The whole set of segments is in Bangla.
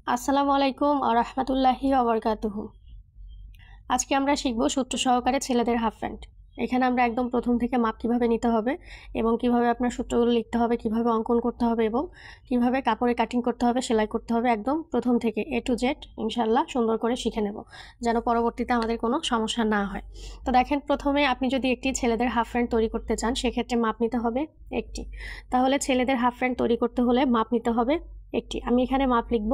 আসসালামু আলাইকুম ওয়া রাহমাতুল্লাহি ওয়া বারাকাতুহু। আজকে আমরা শিখব সূত্র সহকারে ছেলেদের হাফ প্যান্ট। এখানে আমরা একদম প্রথম থেকে মাপ কিভাবে নিতে হবে এবং কিভাবে আপনার সূত্রগুলো লিখতে হবে, কিভাবে অঙ্কন করতে হবে এবং কিভাবে কাপড়ে কাটিং করতে হবে, সেলাই করতে হবে একদম প্রথম থেকে A to Z ইনশাআল্লাহ সুন্দর করে শিখে নেব, যেন পরবর্তীতে আমাদের কোনো সমস্যা না হয়। তো দেখেন, প্রথমে আপনি যদি একটি ছেলেদের হাফ প্যান্ট তৈরি করতে চান সেক্ষেত্রে মাপ নিতে হবে একটি। তাহলে ছেলেদের হাফ প্যান্ট তৈরি করতে হলে মাপ নিতে হবে একটি। আমি এখানে মাপ লিখব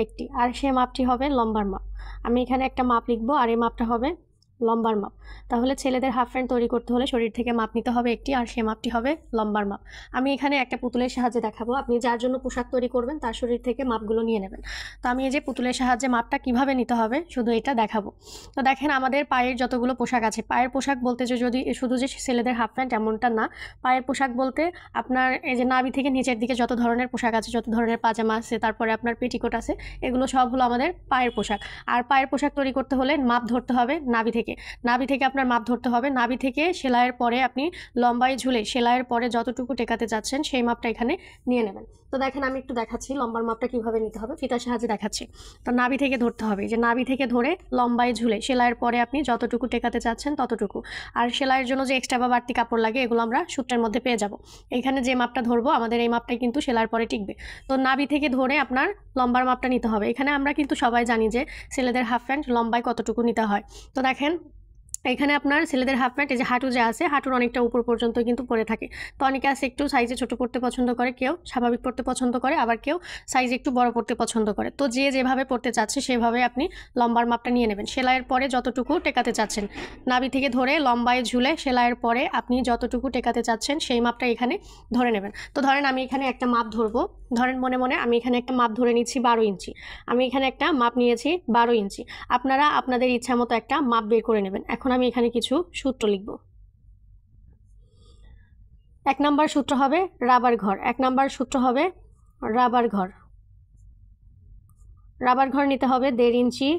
একটি, আর সে মাপটি হবে লম্বার মাপ। আমি এখানে একটা মাপ লিখব আর এই মাপটা হবে লম্বার মাপ। তাহলে ছেলেদের হাফ প্যান্ট তৈরি করতে হলে শরীর থেকে মাপ নিতে হবে একটি, আর সে মাপটি হবে লম্বার মাপ। আমি এখানে একটা পুতুলের সাহায্যে দেখাবো, আপনি যার জন্য পোশাক তৈরি করবেন তার শরীর থেকে মাপগুলো নিয়ে নেবেন। তো আমি এই যে পুতুলের সাহায্যে মাপটা কিভাবে নিতে হবে শুধু এটা দেখাবো। তো দেখেন, আমাদের পায়ের যতগুলো পোশাক আছে, পায়ের পোশাক বলতে যে যদি শুধু যে ছেলেদের হাফ প্যান্ট এমনটা না, পায়ের পোশাক বলতে আপনার এই যে নাভি থেকে নিচের দিকে যত ধরনের পোশাক আছে, যত ধরনের পাজামা আছে, তারপরে আপনার পেটিকোট আছে, এগুলো সব হলো আমাদের পায়ের পোশাক। আর পায়ের পোশাক তৈরি করতে হলে মাপ ধরতে হবে নাভি থেকে। নাভি থেকে আপনার মাপ ধরতে হবে, নাভি থেকে সেলাইয়ের পরে আপনি লম্বায় ঝুলে সেলাইয়ের পরে যতটুকু টেকাতে যাচ্ছেন সেই মাপটা এখানে নিয়ে নেবেন। তো দেখেন, আমি একটু দেখাচ্ছি লম্বার মাপটা কিভাবে নিতে হবে, ফিতার সাহায্যে দেখাচ্ছি। তো নাভি থেকে ধরতে হবে, যে নাভি থেকে ধরে লম্বায় ঝুলে সেলাইয়ের পরে আপনি যতটুকু টেকাতে চাচ্ছেন ততটুকু। আর সেলাইয়ের জন্য যে এক্সট্রা বা বাড়তি কাপড় লাগে এগুলো আমরা সূত্রের মধ্যে পেয়ে যাব। এখানে যে মাপটা ধরবো আমাদের এই মাপটাই কিন্তু সেলাইয়ের পরে টিকবে। তো নাভি থেকে ধরে আপনার লম্বার মাপটা নিতে হবে। এখানে আমরা কিন্তু সবাই জানি যে ছেলেদের হাফ প্যান্ট লম্বায় কতটুকু নিতে হয়। তো দেখেন, এখানে আপনার ছেলেদের হাফ প্যান্ট এই যে হাঁটু যে আছে, হাঁটুর অনেকটা উপর পর্যন্ত কিন্তু পরে থাকে। তো অনেকে আছে একটু সাইজে ছোট পড়তে পছন্দ করে, কেউ স্বাভাবিক পড়তে পছন্দ করে, আবার কেউ সাইজে একটু বড় পড়তে পছন্দ করে। তো যে যেভাবে পড়তে চাচ্ছে সেভাবে আপনি লম্বার মাপটা নিয়ে নেবেন। সেলাইয়ের পরে যতটুকু টেকাতে চাচ্ছেন, নাভি থেকে ধরে লম্বায় ঝুলে সেলাইয়ের পরে আপনি যতটুকু টেকাতে চাচ্ছেন সেই মাপটা এখানে ধরে নেবেন। তো ধরেন আমি এখানে একটা মাপ ধরবো, ধরেন মনে মনে আমি এখানে একটা মাপ ধরে নিচ্ছি 12 ইঞ্চি। আমি এখানে একটা মাপ নিয়েছি 12 ইঞ্চি। আপনারা আপনাদের ইচ্ছা মতো একটা মাপ বের করে নেবেন। এখন আমি এখানে কিছু সূত্র লিখব। 1 নাম্বার সূত্র হবে রাবার ঘর। 1 নাম্বার সূত্র হবে রাবার ঘর। রাবার ঘর নিতে হবে 1.5 ইঞ্চি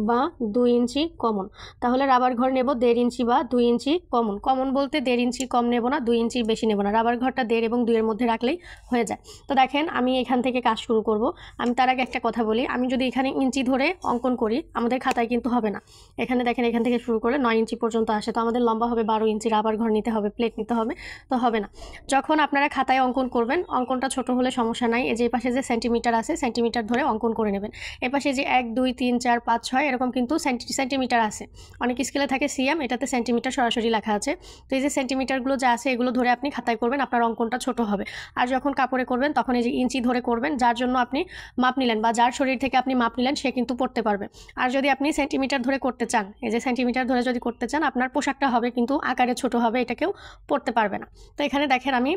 বা 2 ইঞ্চি কমন। তাহলে রাবার ঘর নেব 1.5 ইঞ্চি বা 2 ইঞ্চি কমন। কমন বলতে 1.5 ইঞ্চি কম নেব না, 2 ইঞ্চির বেশি নেব না। রাবার ঘরটা 1.5 এবং 2 এর মধ্যে রাখলেই হয়ে যায়। তো দেখেন, আমি এখান থেকে কাজ শুরু করব। আমি তার আগে একটা কথা বলি, আমি যদি এখানে ইঞ্চি ধরে অঙ্কন করি আমাদের খাতায় কিন্তু হবে না। এখানে দেখেন, এখান থেকে শুরু করলে 9 ইঞ্চি পর্যন্ত আসে। তো আমাদের লম্বা হবে 12 ইঞ্চি, রাবার ঘর নিতে হবে, প্লেট নিতে হবে, তো হবে না। যখন আপনারা খাতায় অঙ্কন করবেন, অঙ্কনটা ছোট হলে সমস্যা নাই। এই যে পাশে যে সেন্টিমিটার আছে, সেন্টিমিটার ধরে অঙ্কন করে নেবেন। এপাশে যে 1 2 3 4 5 6 এরকম কিন্তু সেন্টিমিটার আছে। অনেক স্কেলে থাকে সিএম, এটাতে সেন্টিমিটার সরাসরি লেখা আছে। তো এই যে সেন্টিমিটারগুলো যা আছে এগুলো ধরে আপনি খাতায় করবেন, আপনার অঙ্কনটা ছোট হবে। আর যখন কাপড়ে করবেন তখন এই যে ইঞ্চি ধরে করবেন, যার জন্য আপনি মাপ নিলেন বা যার শরীর থেকে আপনি মাপ নিলেন সে কিন্তু পড়তে পারবে। আর যদি আপনি সেন্টিমিটার ধরে করতে চান, এই যে সেন্টিমিটার ধরে যদি করতে চান, আপনার পোশাকটা হবে কিন্তু আকারে ছোট হবে, এটা কেউ পড়তে পারবে না। তো এখানে দেখেন, আমি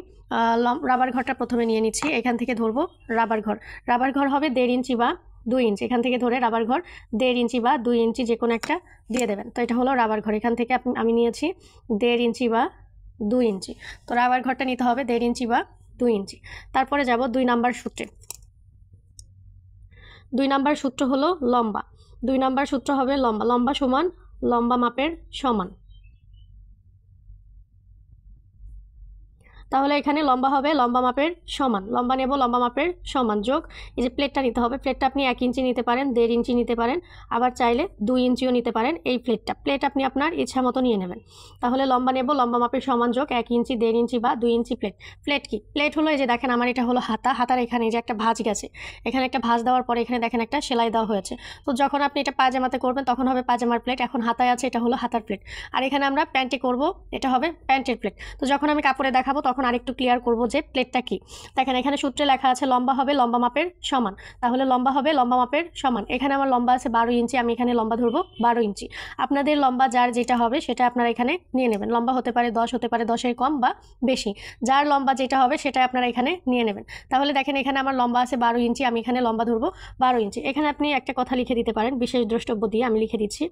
রাবার ঘরটা প্রথমে নিয়ে নিচ্ছি। এখান থেকে ধরবো রাবার ঘর। রাবার ঘর হবে 1.5 ইঞ্চি বা 2 ইঞ্চি। এখান থেকে ধরে রাবার ঘর 1.5 ইঞ্চি বা 2 ইঞ্চি যে কোনো একটা দিয়ে দেবেন। তো এটা হলো রাবার ঘর। এখান থেকে আমি নিয়েছি 1.5 ইঞ্চি বা 2 ইঞ্চি। তো রাবার ঘরটা নিতে হবে 1.5 ইঞ্চি বা 2 ইঞ্চি। তারপরে যাব 2 নাম্বার সূত্রে। 2 নাম্বার সূত্র হলো লম্বা। 2 নাম্বার সূত্র হবে লম্বা। লম্বা সমান লম্বা মাপের সমান। তাহলে এখানে লম্বা হবে লম্বা মাপের সমান, লম্বা নেব লম্বা মাপের সমান যোগ এই যে প্লেটটা নিতে হবে। প্লেটটা আপনি 1 ইঞ্চি নিতে পারেন, 1.5 ইঞ্চি নিতে পারেন, আবার চাইলে 2 ইঞ্চিও নিতে পারেন। এই প্লেট আপনি আপনার ইচ্ছা মতো নিয়ে নেবেন। তাহলে লম্বা নেব লম্বা মাপের সমান যোগ 1 ইঞ্চি, 1.5 ইঞ্চি বা 2 ইঞ্চি প্লেট। প্লেট কি? প্লেট হলো এই যে দেখেন, আমার এটা হলো হাতা। হাতার এখানে যে একটা ভাঁজ গেছে, এখানে একটা ভাঁজ দেওয়ার পরে এখানে দেখেন একটা সেলাই দেওয়া হয়েছে। তো যখন আপনি এটা পাজামাতে করবেন তখন হবে পাজামার প্লেট। এখন হাতায় আছে, এটা হলো হাতার প্লেট। আর এখানে আমরা প্যান্টে করব, এটা হবে প্যান্টের প্লেট। তো যখন আমি কাপড়ে দেখাবো তখন আরেকটু ক্লিয়ার করব যে প্লেটটা কি। দেখেন, এখানে সূত্রে লেখা আছে লম্বা হবে লম্বা মাপের সমান। তাহলে লম্বা হবে লম্বা মাপের সমান। এখানে আমার লম্বা আছে 12 ইঞ্চি, আমি এখানে লম্বা ধরবো 12 ইঞ্চি। আপনাদের লম্বা যার যেটা হবে সেটা আপনারা এখানে নিয়ে নেবেন। লম্বা হতে পারে 10, হতে পারে 10-এর কম বা বেশি। যার লম্বা যেটা হবে সেটা আপনারা এখানে নিয়ে নেবেন। তাহলে দেখেন, এখানে আমার লম্বা আছে 12 ইঞ্চি, আমি এখানে লম্বা ধরবো 12 ইঞ্চি। এখানে আপনি একটা কথা লিখে দিতে পারেন, বিশেষ দ্রষ্টব্য দিয়ে আমি লিখে দিচ্ছি।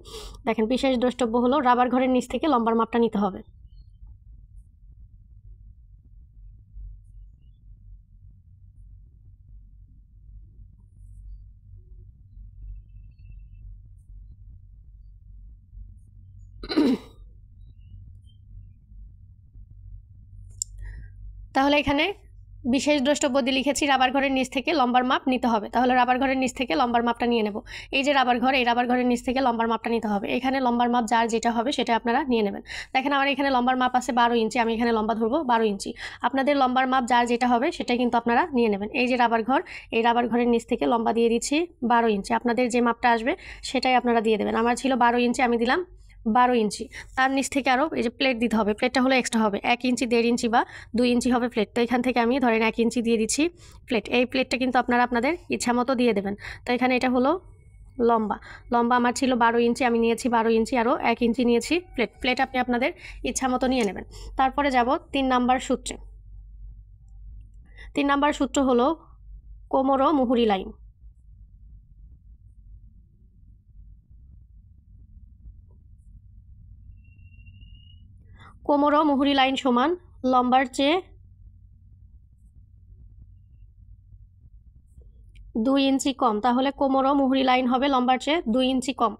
দেখেন, বিশেষ দ্রষ্টব্য হলো রাবার ঘরের নিচ থেকে লম্বার মাপটা নিতে হবে। তাহলে এখানে বিশেষ দ্রষ্টব্য দিয়ে লিখেছি রাবার ঘরের নিচ থেকে লম্বার মাপ নিতে হবে। তাহলে রাবার ঘরের নিচ থেকে লম্বার মাপটা নিয়ে নেব। এই যে রাবার ঘর, এই রাবার ঘরের নিচ থেকে লম্বার মাপটা নিতে হবে। এখানে লম্বার মাপ যার যেটা হবে সেটা আপনারা নিয়ে নেবেন। দেখেন আমার এখানে লম্বার মাপ আছে 12 ইঞ্চি, আমি এখানে লম্বা ধরবো 12 ইঞ্চি। আপনাদের লম্বার মাপ যার যেটা হবে সেটাই কিন্তু আপনারা নিয়ে নেবেন। এই যে রাবার ঘর, এই রাবার ঘরের নিচ থেকে লম্বা দিয়ে দিচ্ছি 12 ইঞ্চি। আপনাদের যে মাপটা আসবে সেটাই আপনারা দিয়ে দেবেন। আমার ছিল 12 ইঞ্চি, আমি দিলাম 12 ইঞ্চি। তার নিচ থেকে আরও এই যে প্লেট দিতে হবে, প্লেটটা হলো এক্সট্রা হবে 1 ইঞ্চি, 1.5 ইঞ্চি বা 2 ইঞ্চি হবে প্লেট। তো এখান থেকে আমি ধরেন 1 ইঞ্চি দিয়ে দিচ্ছি প্লেট। এই প্লেটটা কিন্তু আপনারা আপনাদের ইচ্ছা মতো দিয়ে দেবেন। তো এখানে এটা হলো লম্বা আমার ছিল 12 ইঞ্চি, আমি নিয়েছি 12 ইঞ্চি, আরও 1 ইঞ্চি নিয়েছি প্লেট আপনি আপনাদের ইচ্ছা মতো নিয়ে নেবেন। তারপরে যাব 3 নাম্বার সূত্রে। 3 নাম্বার সূত্র হলো কোমর ও মুহুরি লাইন। কোমর ও মুহুরি লাইন সমান লম্বার চেয়ে 2 ইঞ্চি কম। তাহলে কোমর ও মুহুরি লাইন হবে লম্বার চেয়ে 2 ইঞ্চি কম।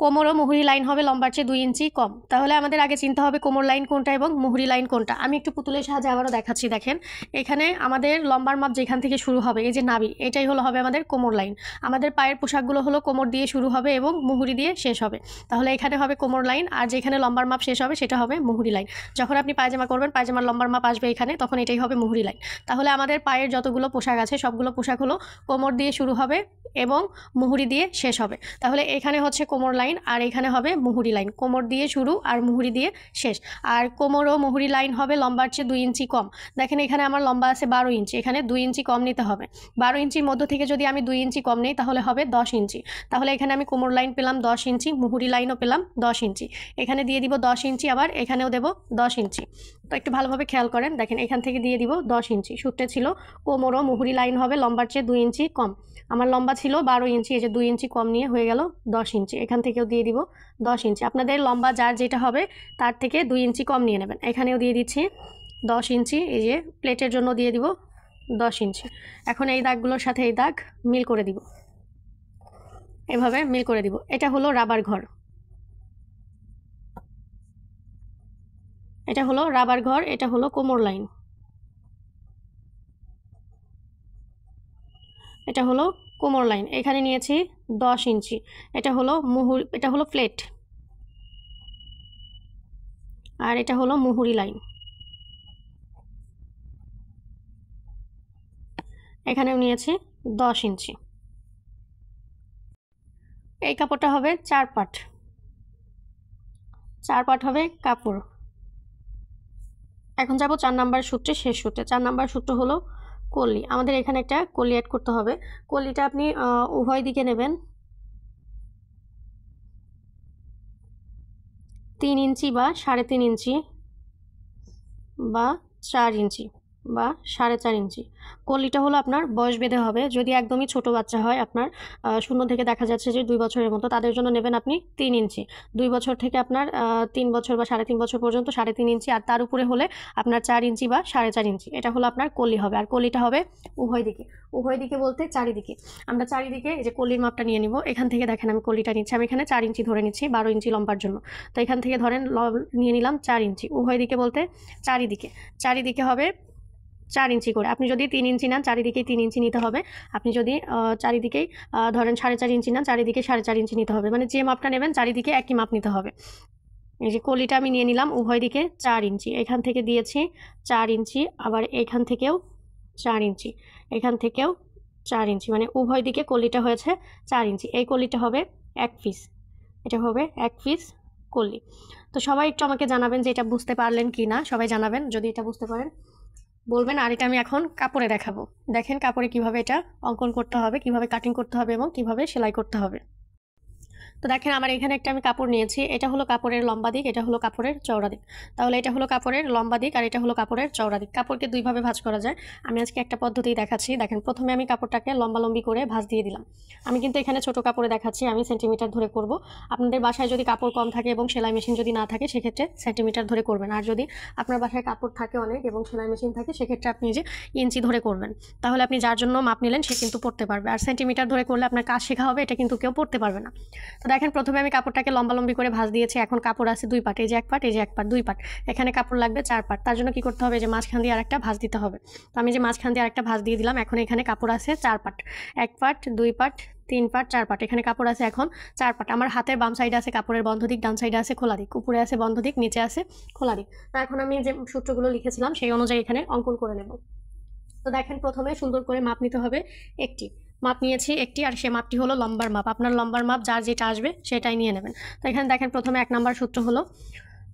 কোমর ও মুহুরি লাইন হবে লম্বার চেয়ে 2 ইঞ্চি কম। তাহলে আমাদের আগে চিনতে হবে কোমর লাইন কোনটা এবং মুহুরি লাইন কোনটা। আমি একটু পুতুলের সাহায্যে আবারও দেখাচ্ছি। দেখেন এখানে আমাদের লম্বার মাপ যেখান থেকে শুরু হবে, এই যে নাভি, এটাই হবে আমাদের কোমর লাইন। আমাদের পায়ের পোশাকগুলো হলো কোমর দিয়ে শুরু হবে এবং মুহুরি দিয়ে শেষ হবে। তাহলে এখানে হবে কোমর লাইন, আর যেখানে লম্বার মাপ শেষ হবে সেটা হবে মুহুরি লাইন। যখন আপনি পায়জামা করবেন, পায়জামার লম্বার মাপ আসবে এখানে, তখন এটাই হবে মুহুরি লাইন। তাহলে আমাদের পায়ের যতগুলো পোশাক আছে সবগুলো পোশাক হলো কোমর দিয়ে শুরু হবে এবং মুহুরি দিয়ে শেষ হবে। তাহলে এখানে হচ্ছে কোমর লাইন আর এখানে হবে মুহুরি লাইন। কোমর দিয়ে শুরু আর মুহুরি দিয়ে শেষ। আর কোমর ও মুহুরি লাইন হবে লম্বার চেয়ে 2 ইঞ্চি কম। দেখেন এখানে আমার লম্বা আছে 12 ইঞ্চি, এখানে 2 ইঞ্চি কম নিতে হবে। 12 ইঞ্চির মধ্য থেকে যদি আমি 2 ইঞ্চি কম নেই তাহলে হবে 10 ইঞ্চি। তাহলে এখানে আমি কোমর লাইন পেলাম 10 ইঞ্চি, মুহুরি লাইনও পেলাম 10 ইঞ্চি। এখানে দিয়ে দিব 10 ইঞ্চি, আবার এখানেও দেব 10 ইঞ্চি। তো একটু ভালোভাবে খেয়াল করেন, দেখেন এখান থেকে দিয়ে দিব 10 ইঞ্চি। সূত্রে ছিল কোমর ও মুহুরি লাইন হবে লম্বার চেয়ে 2 ইঞ্চি কম। আমার লম্বা ছিল 12 ইঞ্চি, এই যে 2 ইঞ্চি কম নিয়ে হয়ে গেল 10 ইঞ্চি। এখান থেকেও দিয়ে দিব 10 ইঞ্চি। আপনাদের লম্বা যার যেটা হবে তার থেকে 2 ইঞ্চি কম নিয়ে নেবেন। এখানেও দিয়ে দিচ্ছি 10 ইঞ্চি, এই যে প্লেটের জন্য দিয়ে দিব 10 ইঞ্চি। এখন এই দাগগুলোর সাথে এই দাগ মিল করে দিব, এভাবে মিল করে দিব। এটা হলো রাবার ঘর, এটা হলো রাবার ঘর, এটা হলো কোমর লাইন, এটা হলো কোমর লাইন। এখানে নিয়েছি 10 ইঞ্চি। এটা হলো এটা হলো প্লেট, আর এটা হলো মুহুরি লাইন। এখানেও নিয়েছি 10 ইঞ্চি। এই কাপড়টা হবে 4 পাট, 4 পাট হবে কাপড়। এখন যাব 4 নাম্বার সূত্রে, শেষ সূত্রে। 4 নাম্বার সূত্র হলো কলি। আমাদের এখানে একটা কলি অ্যাড করতে হবে। কলিটা আপনি উভয় দিকে নেবেন 3 ইঞ্চি বা 3.5 ইঞ্চি বা 4 ইঞ্চি বা 4.5 ইঞ্চি। কলিটা হলো আপনার বয়স ভেদে হবে। যদি একদমই ছোট বাচ্চা হয়, আপনার 0 থেকে দেখা যাচ্ছে যে 2 বছরের মতো, তাদের জন্য নেবেন আপনি 3 ইঞ্চি। 2 বছর থেকে আপনার 3 বছর বা 3.5 বছর পর্যন্ত 3.5 ইঞ্চি, আর তার উপরে হলে আপনার 4 ইঞ্চি বা 4.5 ইঞ্চি। এটা হলো আপনার কলি হবে। আর কলিটা হবে উভয় দিকে, উভয় দিকে বলতে চারিদিকে। আমরা চারিদিকে এই যে কলির মাপটা নিয়ে নিব। এখান থেকে দেখেন আমি কলিটা নিচ্ছি, আমি এখানে 4 ইঞ্চি ধরে নিচ্ছি 12 ইঞ্চি লম্বার জন্য। তো এখান থেকে ধরেন নিয়ে নিলাম 4 ইঞ্চি। উভয় দিকে বলতে চারিদিকে, চারিদিকে হবে 4 ইঞ্চি করে। আপনি যদি 3 ইঞ্চি নেন, চারিদিকেই 3 ইঞ্চি নিতে হবে। আপনি যদি চারিদিকেই ধরেন 4.5 ইঞ্চি নেন, চারিদিকে 4.5 ইঞ্চি নিতে হবে। মানে যে মাপটা নেবেন চারিদিকে একই মাপ নিতে হবে। এই যে কলিটা আমি নিয়ে নিলাম উভয় দিকে 4 ইঞ্চি। এখান থেকে দিয়েছি 4 ইঞ্চি, আবার এখান থেকেও 4 ইঞ্চি, এখান থেকেও 4 ইঞ্চি, মানে উভয় দিকে কলিটা হয়েছে 4 ইঞ্চি। এই কলিটা হবে 1 পিস, এটা হবে 1 পিস কলি। তো সবাই একটু আমাকে জানাবেন যে এটা বুঝতে পারলেন কি না। সবাই জানাবেন যদি এটা বুঝতে পারেন, বলবেন। আর এটা আমি এখন কাপড়ে দেখাবো। দেখেন কাপড়ে কিভাবে এটা অঙ্কন করতে হবে, কিভাবে কাটিং করতে হবে এবং কিভাবে সেলাই করতে হবে। তো দেখেন আমার এখানে একটা আমি কাপড় নিয়েছি। এটা হলো কাপড়ের লম্বা দিক, এটা হলো কাপড়ের চওড়া দিক। তাহলে এটা হলো কাপড়ের লম্বা দিক আর এটা হলো কাপড়ের চওড়া দিক। কাপড়কে দুইভাবে ভাঁজ করা যায়। আমি আজকে একটা পদ্ধতি দেখাচ্ছি। দেখেন প্রথমে আমি কাপড়টাকে লম্বালম্বি করে ভাঁজ দিয়ে দিলাম। আমি কিন্তু এখানে ছোট কাপড়ে দেখাচ্ছি, আমি সেন্টিমিটার ধরে করব। আপনাদের বাসায় যদি কাপড় কম থাকে এবং সেলাই মেশিন যদি না থাকে সেক্ষেত্রে সেন্টিমিটার ধরে করবেন। আর যদি আপনার বাসায় কাপড় থাকে অনেক এবং সেলাই মেশিন থাকে সেক্ষেত্রে আপনি যে ইঞ্চি ধরে করবেন। তাহলে আপনি যার জন্য মাপ নিলেন সে কিন্তু পড়তে পারবে। আর সেন্টিমিটার ধরে করলে আপনার কাজ শেখা হবে, এটা কিন্তু কেউ পড়তে পারবে না। তো দেখেন প্রথমে আমি কাপড়টাকে লম্বালম্বি করে ভাঁজ দিয়েছি। এখন কাপড় আছে 2 পাট, এই যে 1 পাট, এই যে 1 পাট, 2 পাট। এখানে কাপড় লাগবে 4 পাট। তার জন্য কি করতে হবে, যে মাঝখান দিয়ে আরেকটা ভাঁজ দিতে হবে। তো আমি যে মাঝখান দিয়ে আরেকটা ভাঁজ দিয়ে দিলাম। এখন এখানে কাপড় আছে 4 পাট, 1 পাট, 2 পাট, 3 পাট, 4 পাট। এখানে কাপড় আছে এখন 4 পাট। আমার হাতের বাম সাইডে আছে কাপড়ের বন্ধ দিক, ডান সাইডে আছে খোলা দিক, উপরে আছে বন্ধ দিক, নিচে আছে খোলা দিক। তো এখন আমি যে সূত্রগুলো লিখেছিলাম সেই অনুযায়ী এখানে অঙ্কন করে নেব। তো দেখেন প্রথমে সুন্দর করে মাপ নিতে হবে। একটি মাপ নিয়েছি একটি, আর সে মাপটি হলো লম্বার মাপ। আপনার লম্বার মাপ যার যেটা আসবে সেটাই নিয়ে নেবেন। তো এখানে দেখেন প্রথমে 1 নম্বর সূত্র হলো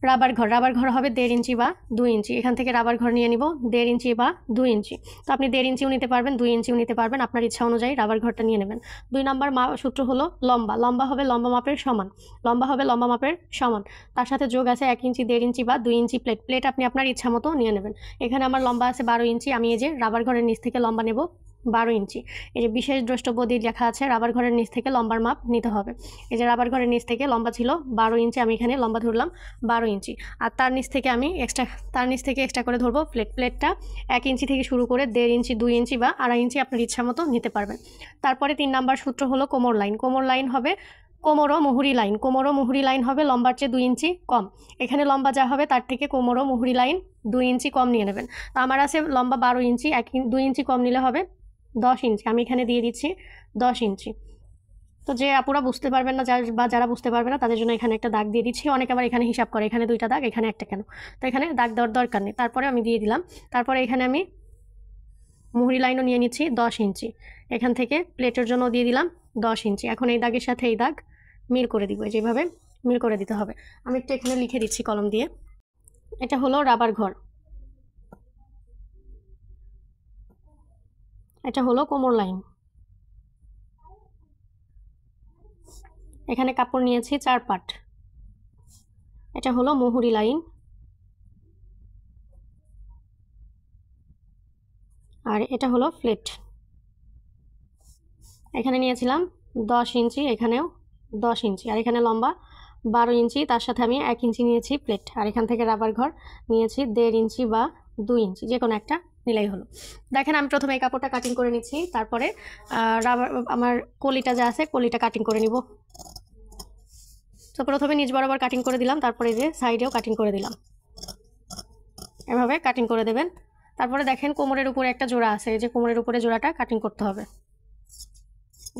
রাবার ঘর। রাবার ঘর হবে 1.5 ইঞ্চি বা 2 ইঞ্চি। এখান থেকে রাবার ঘর নিয়ে নিব 1.5 ইঞ্চি বা 2 ইঞ্চি। তো আপনি 1.5 ইঞ্চিও নিতে পারবেন, 2 ইঞ্চিও নিতে পারবেন, আপনার ইচ্ছা অনুযায়ী রাবার ঘরটা নিয়ে নেবেন। 2 নম্বর সূত্র হলো লম্বা। লম্বা হবে লম্বা মাপের সমান। লম্বা হবে লম্বা মাপের সমান। তার সাথে যোগ আছে 1 ইঞ্চি, 1.5 ইঞ্চি বা 2 ইঞ্চি প্লেট। প্লেট আপনি আপনার ইচ্ছা মতো নিয়ে নেবেন। এখানে আমার লম্বা আছে 12 ইঞ্চি। আমি এই যে রাবার ঘরের নিচ থেকে লম্বা নেব 12 ইঞ্চি। এই যে বিশেষ দ্রষ্টব্য দিয়ে লেখা আছে রাবার ঘরের নিচ থেকে লম্বার মাপ নিতে হবে। এই যে রাবার ঘরের নিচ থেকে লম্বা ছিল 12 ইঞ্চি, আমি এখানে লম্বা ধরলাম 12 ইঞ্চি। আর তার নিচ থেকে এক্সট্রা করে ধরবো প্লেটটা 1 ইঞ্চি থেকে শুরু করে 1.5 ইঞ্চি, 2 ইঞ্চি বা 2.5 ইঞ্চি আপনার ইচ্ছা মতো নিতে পারবেন। তারপরে 3 নম্বর সূত্র হলো কোমর লাইন। কোমর লাইন হবে কোমর ও মুহুরি লাইন। কোমর ও মুহুরি লাইন হবে লম্বার চেয়ে 2 ইঞ্চি কম। এখানে লম্বা যা হবে তার থেকে কোমর ও মুহুরি লাইন 2 ইঞ্চি কম নিয়ে নেবেন। তো আমার আছে লম্বা 12 ইঞ্চি, 2 ইঞ্চি কম নিলে হবে 10 ইঞ্চি। আমি এখানে দিয়ে দিচ্ছি 10 ইঞ্চি। তো যে আপুরা বুঝতে পারবেন না যারা বুঝতে পারবে না তাদের জন্য এখানে একটা দাগ দিয়ে দিচ্ছি। অনেকে আবার এখানে হিসাব করে এখানে 2টা দাগ, এখানে একটা কেন। তো এখানে দাগ দেওয়ার দরকার নেই। তারপরে আমি দিয়ে দিলাম। তারপরে এখানে আমি মুহুরি লাইনও নিয়ে নিচ্ছি 10 ইঞ্চি। এখান থেকে প্লেটের জন্য দিয়ে দিলাম 10 ইঞ্চি। এখন এই দাগের সাথে এই দাগ মিল করে দিব, যেভাবে মিল করে দিতে হবে। আমি একটু এখানে লিখে দিচ্ছি কলম দিয়ে। এটা হলো রাবার ঘর, এটা হলো কোমর লাইন। এখানে কাপড় নিয়েছি 4 পাট। এটা হলো মুহুরি লাইন, আর এটা হলো প্লেট। এখানে নিয়েছিলাম 10 ইঞ্চি, এখানেও 10 ইঞ্চি, আর এখানে লম্বা 12 ইঞ্চি, তার সাথে আমি 1 ইঞ্চি নিয়েছি প্লেট। আর এখান থেকে রাবার ঘর নিয়েছি 1.5 ইঞ্চি বা 2 ইঞ্চি, যে কোনো একটা নিলেই হলো। দেখেন আমি প্রথমে এই কাপড়টা কাটিং করে নিচ্ছি। তারপরে আমার কলিটা যা আছে কলিটা কাটিং করে নিব। তো প্রথমে নিচ বরাবর কাটিং করে দিলাম, তারপরে যে সাইডেও কাটিং করে দিলাম। এভাবে কাটিং করে দেবেন। তারপরে দেখেন কোমরের উপরে একটা জোড়া আছে, এই যে কোমরের উপরে জোড়াটা কাটিং করতে হবে।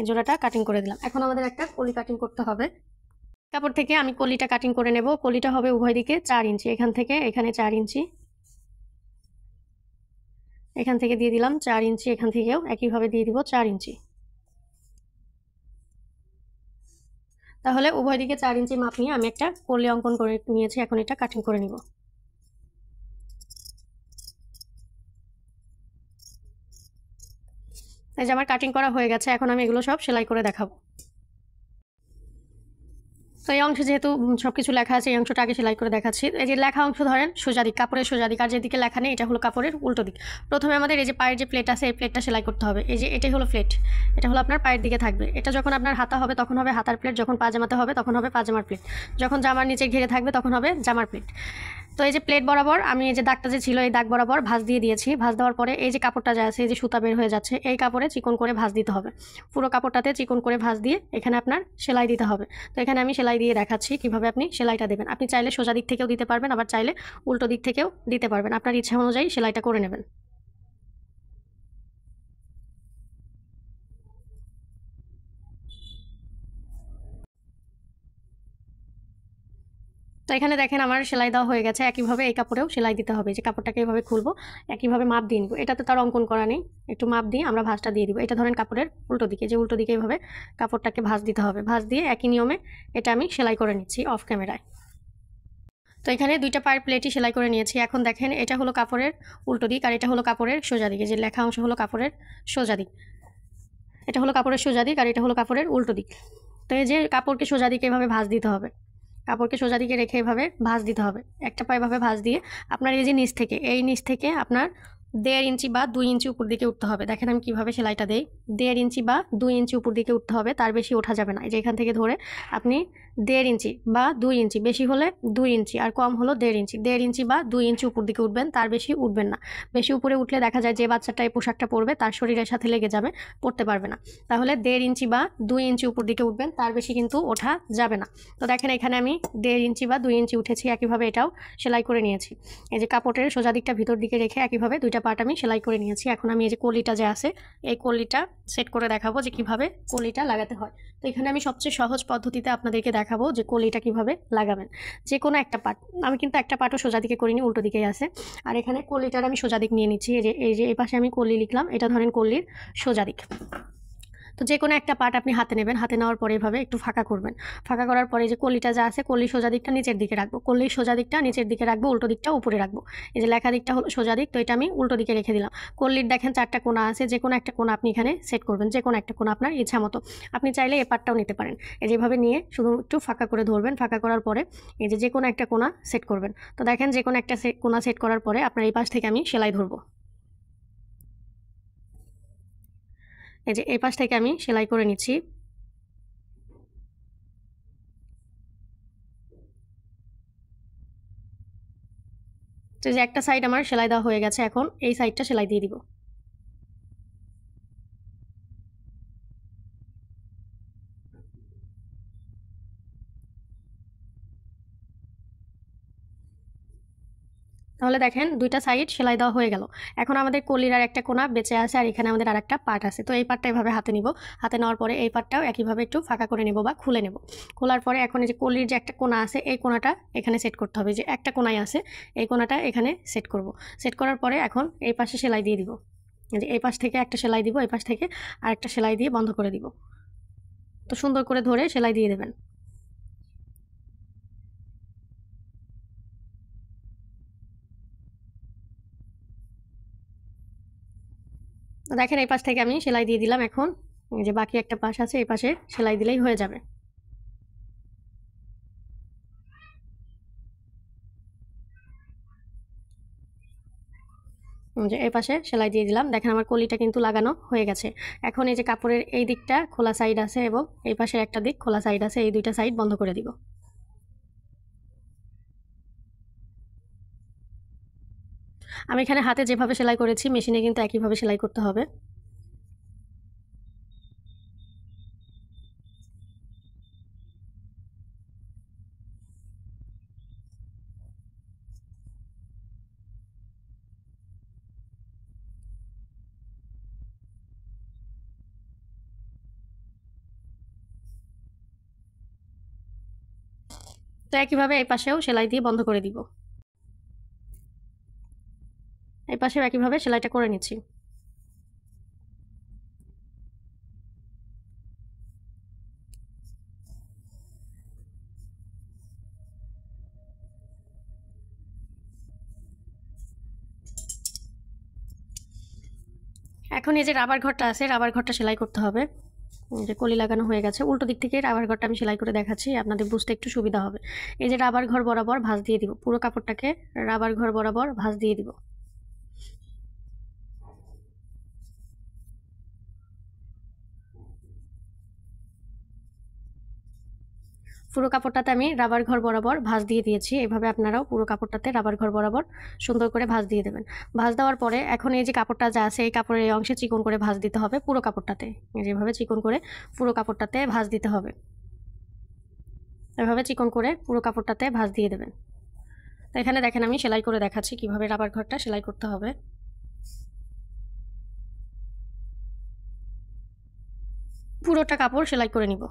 এই জোড়াটা কাটিং করে দিলাম। এখন আমাদের একটা কলি কাটিং করতে হবে। কাপড় থেকে আমি কলিটা কাটিং করে নেব। কলিটা হবে উভয় দিকে 4 ইঞ্চি। এখান থেকে এখানে 4 ইঞ্চি, এখান থেকে দিয়ে দিলাম 4 ইঞ্চি, এখান থেকেও একইভাবে দিয়ে দিব 4 ইঞ্চি। তাহলে উভয় দিকে 4 ইঞ্চি মাপ নিয়ে আমি একটা কলি অঙ্কন করে নিয়েছি। এখন এটা কাটিং করে নিব। এই যে আমার কাটিং করা হয়ে গেছে। এখন আমি এগুলো সব সেলাই করে দেখাবো। তো এই অংশে যেহেতু সবকিছু লেখা আছে, এই অংশটা আগে সেলাই করে দেখাচ্ছি। এই যে লেখা অংশ ধরেন সোজা দিক, কাপড়ের সোজা দিক, আর যেদিকে লেখা নেই এটা হলো কাপড়ের উল্টো দিক। প্রথমে আমাদের এই যে পায়ের যে প্লেট আছে এই প্লেটটা সেলাই করতে হবে। এই যে এটাই হলো প্লেট, এটা হলো আপনার পায়ের দিকে থাকবে। এটা যখন আপনার হাতা হবে তখন হবে হাতার প্লেট, যখন পাজামাতে হবে তখন হবে পাজামার প্লেট, যখন জামার নিচে ঘিরে থাকবে তখন হবে জামার প্লেট। তো এই যে প্লেট বরাবর আমি এই যে দাগটা যে ছিল এই দাগ বরাবর ভাঁজ দিয়ে দিয়েছি। ভাঁজ দেওয়ার পরে এই যে কাপড়টা যা আছে, এই যে সুতা বের হয়ে যাচ্ছে, এই কাপড়ে চিকন করে ভাঁজ দিতে হবে। পুরো কাপড়টাতে চিকন করে ভাঁজ দিয়ে এখানে আপনার সেলাই দিতে হবে। তো এখানে আমি সেলাই দিয়ে দেখাচ্ছি কিভাবে আপনি সেলাইটা দেবেন। আপনি চাইলে সোজা দিক থেকেও দিতে পারবেন, আবার চাইলে উল্টো দিক থেকেও দিতে পারবেন। আপনার ইচ্ছা অনুযায়ী সেলাইটা করে নেবেন। তো এখানে দেখেন আমার সেলাই দেওয়া হয়ে গেছে। একইভাবে এই কাপড়েও সেলাই দিতে হবে। যে কাপড়টাকে এইভাবে খুলবো, একইভাবে মাপ দিয়ে নিব। এটাতে তার অঙ্কন করা নেই, একটু মাপ দিয়ে আমরা ভাঁজটা দিয়ে দিব। এটা ধরেন কাপড়ের উল্টো দিকে, যে উল্টো দিকে এইভাবে কাপড়টাকে ভাঁজ দিতে হবে। ভাঁজ দিয়ে একই নিয়মে এটা আমি সেলাই করে নিচ্ছি অফ ক্যামেরায়। তো এখানে 2টা পায়ের প্লেটই সেলাই করে নিয়েছি। এখন দেখেন এটা হলো কাপড়ের উল্টো দিক, আর এটা হলো কাপড়ের সোজা দিকে। যে লেখা অংশ হলো কাপড়ের সোজা দিক, এটা হলো কাপড়ের সোজা দিক, আর এটা হলো কাপড়ের উল্টো দিক। তো এই যে কাপড়কে সোজা দিকে এভাবে ভাঁজ দিতে হবে। কাপড়কে সোজা দিকে রেখে এভাবে ভাঁজ দিতে হবে। একটা পা এভাবে ভাঁজ দিয়ে আপনার এই যে নিচ থেকে, এই নিচ থেকে আপনার দেড় ইঞ্চি বা 2 ইঞ্চি উপর দিকে উঠতে হবে। দেখেন আমি কিভাবে সেলাইটা দেই। দেড় ইঞ্চি বা 2 ইঞ্চি উপর দিকে উঠতে হবে, তার বেশি ওঠা যাবে না। এই যে এখান থেকে ধরে আপনি দেড় ইঞ্চি বা 2 ইঞ্চি, বেশি হলে 2 ইঞ্চি আর কম হলো দেড় ইঞ্চি। দেড় ইঞ্চি বা 2 ইঞ্চি উপর দিকে উঠবেন, তার বেশি উঠবেন না। বেশি উপরে উঠলে দেখা যায় যে বাচ্চাটা এই পোশাকটা পরবে তার শরীরের সাথে লেগে যাবে, পরতে পারবে না। তাহলে দেড় ইঞ্চি বা 2 ইঞ্চি উপর দিকে উঠবেন, তার বেশি কিন্তু ওঠা যাবে না। তো দেখেন এখানে আমি দেড় ইঞ্চি বা 2 ইঞ্চি উঠেছি, একইভাবে এটাও সেলাই করে নিয়েছি। এই যে কাপড়ের সোজা দিকটা ভিতর দিকে রেখে একইভাবে দুইটা পার্ট আমি সেলাই করে নিয়েছি। এখন আমি এই যে কলিটা যে আছে এই কলিটা সেট করে দেখাবো যে কিভাবে কলিটা লাগাতে হয়। তো এখানে আমি সবচেয়ে সহজ পদ্ধতিতে আপনাদেরকে দেখাবো যে কলিটা কিভাবে লাগাবেন। যে কোনো একটা পার্ট, আমি কিন্তু একটা পার্টও সোজা দিকে করিনি, উল্টো দিকেই আছে। আর এখানে কলিটার আমি সোজা দিক নিয়ে নিচ্ছি। এই যে এই পাশে আমি কলি লিখলাম, এটা ধরেন কলির সোজা দিক। তো যে কোনো একটা পার্ট আপনি হাতে নেবেন, হাতে নেওয়ার পরে এভাবে একটু ফাঁকা করবেন। ফাঁকা করার পরে যে কলিটা যা আছে কলির সোজা দিকটা নিচের দিকে রাখবো, কলির সোজা দিকটা নিচের দিকে রাখবো, উল্টো দিকটা উপরে রাখবো। এই যে লেখা দিকটা হলো সোজা দিক, তো এটা আমি উল্টো দিকে রেখে দিলাম। কলির দেখেন 4টা কোণা আছে, যে কোনো একটা কোণা আপনি এখানে সেট করবেন, যে কোনো একটা কোণা আপনার ইচ্ছা মতো। আপনি চাইলে এই পার্টটাও নিতে পারেন। এই যেভাবে নিয়ে শুধু একটু ফাঁকা করে ধরবেন, ফাঁকা করার পরে এই যে কোনো একটা কোণা সেট করবেন। তো দেখেন যে কোনো একটা কোণা সেট করার পরে আপনার এই পাশ থেকে আমি সেলাই ধরবো। এই যে এই পাশ থেকে আমি সেলাই করে নিচ্ছি। তো যে একটা সাইড আমার সেলাই দেওয়া হয়ে গেছে, এখন এই সাইডটা সেলাই দিয়ে দিব। তাহলে দেখেন দুইটা সাইড সেলাই দেওয়া হয়ে গেল। এখন আমাদের কলির আর একটা কোণা বেঁচে আছে, আর এখানে আমাদের আরেকটা পার্ট আছে। তো এই পার্টটা এভাবে হাতে নিব, হাতে নেওয়ার পরে এই পার্টটাও একইভাবে একটু ফাঁকা করে নেব বা খুলে নেব। খোলার পরে এখন এই যে কলির যে একটা কোণা আছে এই কোণাটা এখানে সেট করতে হবে। যে একটা কোণাই আছে এই কোণাটা এখানে সেট করব। সেট করার পরে এখন এই পাশে সেলাই দিয়ে দিব। যে এই পাশ থেকে একটা সেলাই দিব, এই পাশ থেকে আরেকটা সেলাই দিয়ে বন্ধ করে দিব। তো সুন্দর করে ধরে সেলাই দিয়ে দেবেন। তো দেখেন এই পাশ থেকে আমি সেলাই দিয়ে দিলাম। এখন এই যে বাকি একটা পাশ আছে এই পাশে সেলাই দিলেই হয়ে যাবে। যে এই পাশে সেলাই দিয়ে দিলাম। দেখেন আমার কলিটা কিন্তু লাগানো হয়ে গেছে। এখন এই যে কাপড়ের এই দিকটা খোলা সাইড আছে এবং এই পাশে একটা দিক খোলা সাইড আছে, এই দুইটা সাইড বন্ধ করে দিব। আমি এখানে হাতে যেভাবে সেলাই করেছি মেশিনে কিন্তু একইভাবে সেলাই করতে হবে। তো একইভাবে এই পাশেও সেলাই দিয়ে বন্ধ করে দিব। এই পাশেও একইভাবে সেলাইটা করে নিচ্ছি। এখন এই যে রাবার ঘরটা আছে রাবার ঘরটা সেলাই করতে হবে। যে কলি লাগানো হয়ে গেছে, উল্টো দিক থেকে রাবার ঘরটা আমি সেলাই করে দেখাচ্ছি, আপনাদের বুঝতে একটু সুবিধা হবে। এই যে রাবার ঘর বরাবর ভাঁজ দিয়ে দিব, পুরো কাপড়টাকে রাবার ঘর বরাবর ভাঁজ দিয়ে দিব। পুরো কাপড়টাতে আমি রাবার ঘর বরাবর ভাঁজ দিয়ে দিয়েছি। এভাবে আপনারাও পুরো কাপড়টাতে রাবার ঘর বরাবর সুন্দর করে ভাঁজ দিয়ে দেবেন। ভাঁজ দেওয়ার পরে এখন এই যে কাপড়টা যা আছে এই কাপড়ের এই অংশে চিকন করে ভাঁজ দিতে হবে পুরো কাপড়টাতে। যেভাবে চিকন করে পুরো কাপড়টাতে ভাঁজ দিতে হবে, এভাবে চিকন করে পুরো কাপড়টাতে ভাঁজ দিয়ে দেবেন। তো এখানে দেখেন আমি সেলাই করে দেখাচ্ছি কিভাবে রাবার ঘরটা সেলাই করতে হবে। পুরোটা কাপড় সেলাই করে নিব।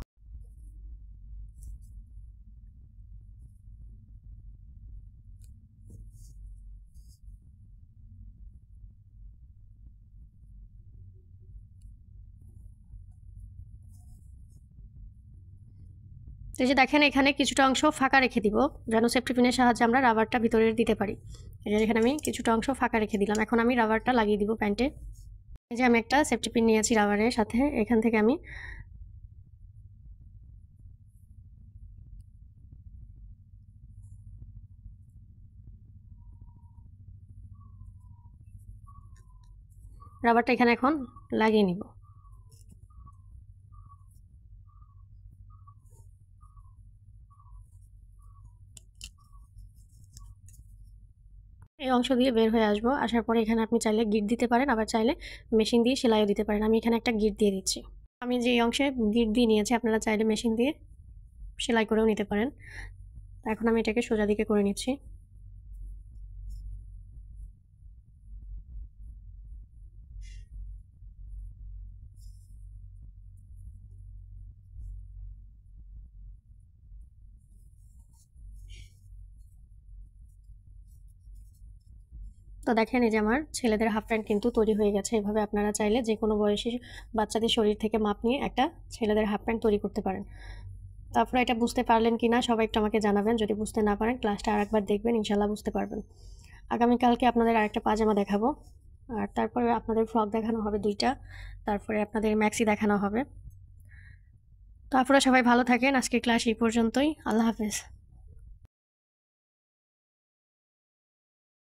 তো এই যে দেখেন এখানে কিছুটা অংশ ফাঁকা রেখে দিব, যেন সেফটি পিনের সাহায্যে আমরা রাবারটা ভিতরে দিতে পারি। এই যে এখানে আমি কিছুটা অংশ ফাঁকা রেখে দিলাম। এখন আমি রাবারটা লাগিয়ে দিব প্যান্টে। এই যে আমি একটা সেফটি পিন নিয়েছি রাবারের সাথে, এখান থেকে আমি রাবারটা এখানে এখন লাগিয়ে নিব। এই অংশ দিয়ে বের হয়ে আসবো। আসার পরে এখানে আপনি চাইলে গিট দিতে পারেন, আবার চাইলে মেশিন দিয়ে সেলাইও দিতে পারেন। আমি এখানে একটা গিট দিয়ে দিচ্ছি। আমি যে অংশে গিট দিয়ে নিয়েছি আপনারা চাইলে মেশিন দিয়ে সেলাই করেও নিতে পারেন। এখন আমি এটাকে সোজা দিকে করে নিচ্ছি। তো দেখেন এই যে আমার ছেলেদের হাফ প্যান্ট কিন্তু তৈরি হয়ে গেছে। এভাবে আপনারা চাইলে যে কোনো বয়সী বাচ্চাদের শরীর থেকে মাপ নিয়ে একটা ছেলেদের হাফ প্যান্ট তৈরি করতে পারেন। তারপরে এটা বুঝতে পারলেন কি না সবাই একটু আমাকে জানাবেন। যদি বুঝতে না পারেন ক্লাসটা আরেকবার দেখবেন, ইনশাল্লাহ বুঝতে পারবেন। আগামীকালকে আপনাদের আরেকটা পাজামা দেখাবো, আর তারপরে আপনাদের ফ্রক দেখানো হবে 2টা, তারপরে আপনাদের ম্যাক্সি দেখানো হবে। তো আপনারা সবাই ভালো থাকেন। আজকের ক্লাস এই পর্যন্তই। আল্লাহ হাফেজ।